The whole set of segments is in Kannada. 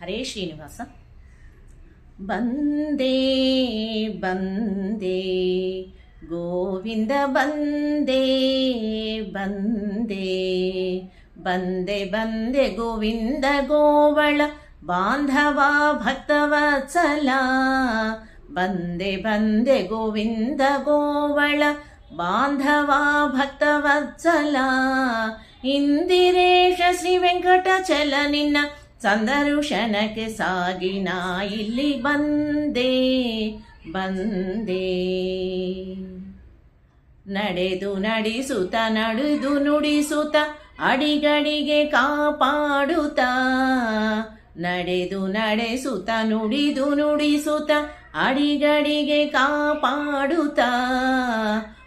ಹರೇ ಶ್ರೀನಿವಾಸ. ಬಂದೇ ಬಂದೇ ಗೋವಿಂದ ಬಂದೇ ಬಂದೇ ಬಂದೆ ಬಂದೆ ಗೋವಿಂದ ಗೋವಳ ಬಾಂಧವ ಭಕ್ತವತ್ಸಲ. ಬಂದೆ ಬಂದೆ ಗೋವಿಂದ ಗೋವಳ ಬಾಂಧವ ಭಕ್ತವತ್ಸಲ. ಇಂದಿರೇಶ ಶ್ರೀ ವೆಂಕಟಚಲ ನಿನ್ನ ಸಂದರ್ಶನಕ್ಕೆ ಸಾಗಿನ ಇಲ್ಲಿ ಬಂದೇ ಬಂದೇ. ನಡೆದು ನಡೆಸುತ್ತ ನಡೆದು ನುಡಿಸುತ್ತ ಅಡಿಗಡಿಗೆ ಕಾಪಾಡುತ್ತ. ನಡೆದು ನಡೆಸುತ್ತ ನುಡಿದು ನುಡಿಸುತ್ತ ಅಡಿಗಡಿಗೆ ಕಾಪಾಡುತ್ತ.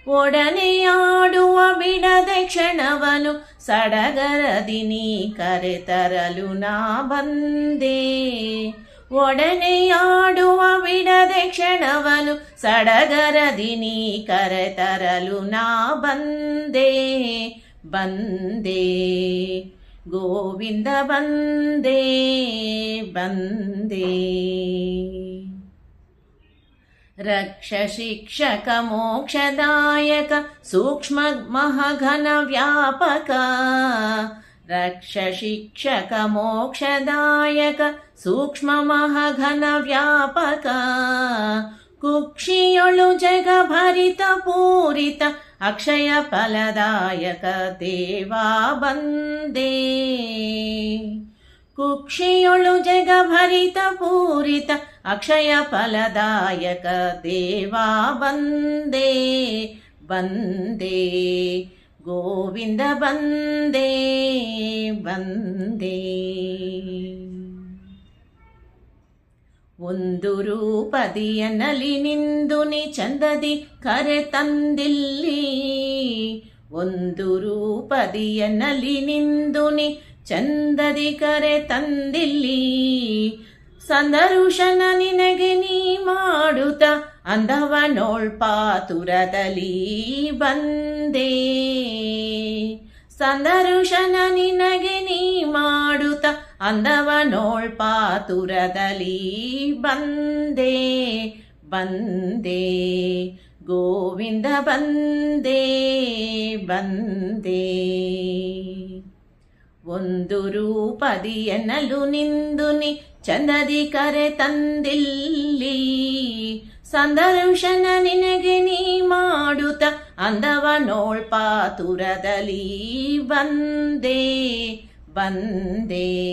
ಒಡನೆಯಾಡುವ ಬಿಡದೆ ಕ್ಷಣವನು ಸಡಗರದಿ ನೀ ಕರೆತರಲು ನಾ ಬಂದೇ. ಒಡನೆಯಾಡುವ ಬಿಡದೆ ಕ್ಷಣವನು ಸಡಗರದಿ ನೀ ಕರೆತರಲು ನಾ ಬಂದೇ ಬಂದೇ. ಗೋವಿಂದ ಬಂದೇ ಬಂದೇ. ರಕ್ಷ ಶಿಕ್ಷಕ ಮೋಕ್ಷದಾಯಕ ಸೂಕ್ಷ್ಮ ಮಹಾಘನ ವ್ಯಾಪಕ. ರಕ್ಷ ಶಿಕ್ಷಕ ಮೋಕ್ಷದಾಯಕ ಸೂಕ್ಷ್ಮ ಮಹಾಘನ ವ್ಯಾಪಕ. ಕುಕ್ಷಿಯೊಳು ಜಗ ಭರಿತ ಪೂರಿತ ಅಕ್ಷಯ ಫಲದಾಯಕ ದೇವಾ ಬಂದೇ. ಕುಕ್ಷಿಯೊಳು ಜಗ ಭರಿತ ಪೂರಿತ ಅಕ್ಷಯ ಫಲದಾಯಕ ದೇವಾ ಬಂದೇ ಬಂದೇ. ಗೋವಿಂದ ಬಂದೇ ಬಂದೇ. ಒಂದು ರೂಪದಿಯನಲ್ಲಿ ನಿಂದು ನಿ ಚಂದದಿ ಕರೆ ತಂದಿಲ್ಲಿ. ಒಂದು ರೂಪದಿಯನಲ್ಲಿ ನಿಂದು ನಿ ಚಂದದಿ ಕರೆ ತಂದಿಲ್ಲಿ. ಸಂದರುಶನ ನಿನಗೆ ನೀ ಮಾಡುತ್ತ ಅಂದವನೋಳ್ಪಾತುರದಲ್ಲಿ ಬಂದೇ. ಸಂದರುಶನ ನಿನಗೆ ನೀ ಮಾಡುತ್ತ ಅಂದವನೋಳ್ಪಾತುರದಲ್ಲಿ ಬಂದೇ ಬಂದೇ. ಗೋವಿಂದ ಬಂದೇ ಬಂದೇ. ಒಂದು ರೂಪದಿಯನ್ನಲು ನಿಂದು ನಿ ಚಂದದಿ ಕರೆ ತಂದಿಲ್ಲಿ. ಸಂದರ್ಶನ ನಿನಗೆ ನೀ ಮಾಡುತ್ತ ಅಂದವನೋಳ್ಪಾತುರದಲ್ಲಿ ಬಂದೇ ಬಂದೇ.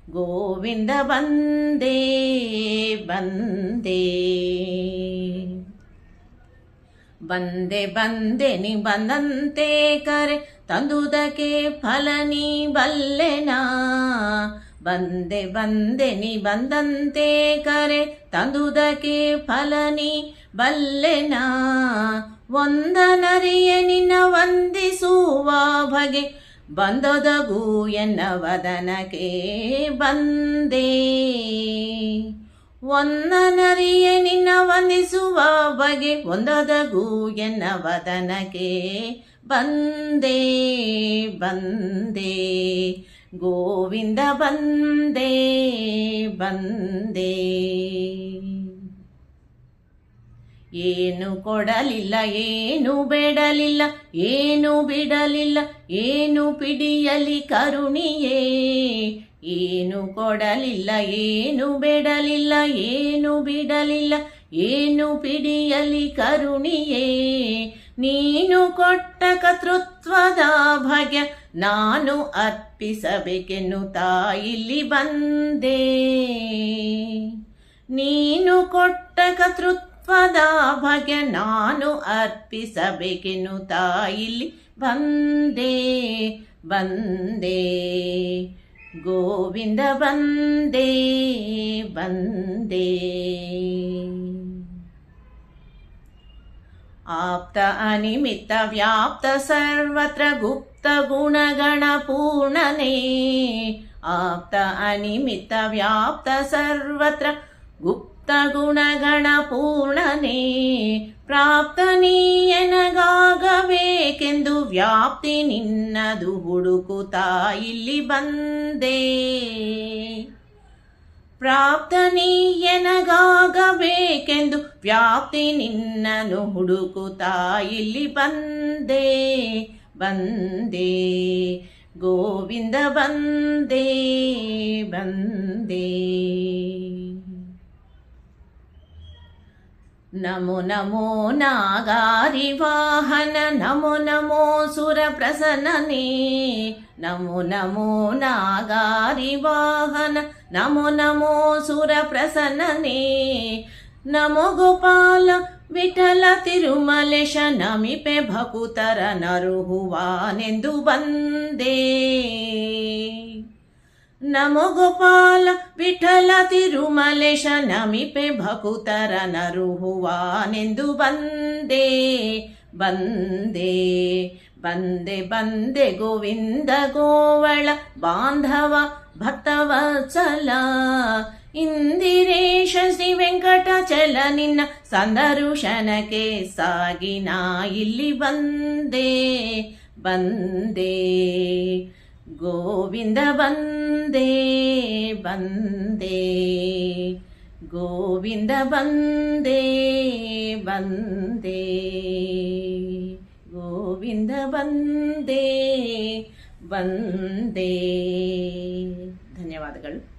ಗೋವಿಂದ ಬಂದೇ ಬಂದೇ. ಬಂದೆ ಬಂದೆ ನಿ ಬಂದಂತೆ ಕರೆ ತಂದುದಕ್ಕೆ ಫಲ ನೀ ಬಲ್ಲೆನಾ. ಬಂದೆ ಬಂದೆ ನಿ ಬಂದಂತೆ ಕರೆ ತಂದುದಕ್ಕೆ ಫಲ ನೀ ಬಲ್ಲೆನಾ. ಒಂದನರಿಯ ನಿನ್ನ ವಂದಿಸುವ ಬಗೆ ಬಂದೊದಗು ಎನ್ನ ವದನಕ್ಕೆ ಬಂದೇ. ಒಂದನರಿಯ ನಿನ್ನ ವಂದಿಸುವ ಬಗೆ ಒಂದೊದಗು ಎನ್ನ ವದನಕ್ಕೆ ಬಂದೇ ಬಂದೇ. ಗೋವಿಂದ ಬಂದೇ ಬಂದೇ. ಏನು ಕೊಡಲಿಲ್ಲ ಏನು ಬೇಡಲಿಲ್ಲ ಏನು ಬಿಡಲಿಲ್ಲ ಏನು ಪಿಡಿಯಲಿ ಕರುಣಿಯೇ. ಏನು ಕೊಡಲಿಲ್ಲ ಏನು ಬೇಡಲಿಲ್ಲ ಏನು ಬಿಡಲಿಲ್ಲ ಏನು ಪಿಡಿಯಲಿ ಕರುಣಿಯೇ. ನೀನು ಕೊಟ್ಟ ಕರ್ತೃತ್ವದ ಭಾಗ್ಯ ನಾನು ಅರ್ಪಿಸಬೇಕೆನ್ನುತ್ತಾ ಇಲ್ಲಿ ಬಂದೇ. ನೀನು ಕೊಟ್ಟ ಕರ್ತೃತ್ವದ ಭಾಗ್ಯ ನಾನು ಅರ್ಪಿಸಬೇಕೆನ್ನುತ್ತಾ ಇಲ್ಲಿ ಬಂದೇ ಬಂದೇ. ಗೋವಿಂದ ಬಂದೇ ಬಂದೇ. ಆಪ್ತ ಅನಿಮಿತ್ತ ವ್ಯಾಪ್ತ ಸರ್ವತ್ರ ಗುಪ್ತ ಗುಣಗಣ ಪೂರ್ಣನೇ. ಆಪ್ತ ಅನಿಮಿತ್ತ ವ್ಯಾಪ್ತ ಸರ್ವತ್ರ ಗುಪ್ತ ಗುಣಗಣ ಪೂರ್ಣನೇ. ಪ್ರಾಪ್ತ ನೀಯನಗಾಗಬೇಕೆಂದು ವ್ಯಾಪ್ತಿ ನಿನ್ನದು ಹುಡುಕುತ್ತಾ ಇಲ್ಲಿ ಬಂದೇ. ಪ್ರಾಪ್ತನೀಯನಗಾಗಬೇಕೆಂದು ವ್ಯಾಪ್ತಿ ನಿನ್ನನು ಹುಡುಕುತ್ತಾ ಇಲ್ಲಿ ಬಂದೆ ಬಂದೆ ಗೋವಿಂದ ಬಂದೆ ಬಂದೆ. ನಮೋ ನಮೋ ನಾಗಾರಿ ವಾಹನ ನಮೋ ನಮೋ ಸುರ ಪ್ರಸನ್ನನೇ ನಮೋ ನಮೋ ನಾಗಾರಿ ವಾಹನ ನಮೋ ನಮೋ ಸುರ ಪ್ರಸನ್ನನೇ ನಮೋ ಗೋಪಾಲ ವಿಠಲ ತಿರುಮಲೇಶ ನಮಿಪೆ ಭಕುತರ ನರುಹುವಾನೆಂದು ಬಂದೆ. ನಮೋ ಗೋಪಾಲ ವಿಠಲ ತಿರುಮಲೇಶ ನಮಿಪೆ ಭಕುತರ ನರುಹುವಾನೆಂದು ಬಂದೆ ಬಂದೆ ಬಂದೆ ಬಂದೆ ಗೋವಿಂದ ಗೋವಳ ಬಾಂಧವ ಭಕ್ತವತ್ಸಲ ಇಂದಿರೇಶ ಶ್ರೀ ವೆಂಕಟಾಚಲ ನಿನ್ನ ಸಂದರ್ಶನಕ್ಕೆ ಸಾಗಿ ನಾ ಇಲ್ಲಿ ಬಂದೆ ಬಂದೆ ಗೋವಿಂದ ಬಂದೆ ಬಂದೆ ಗೋವಿಂದ ಬಂದೆ ಬಂದೆ ಗೋವಿಂದ ಬಂದೆ ಬಂದೆ. ಧನ್ಯವಾದಗಳು.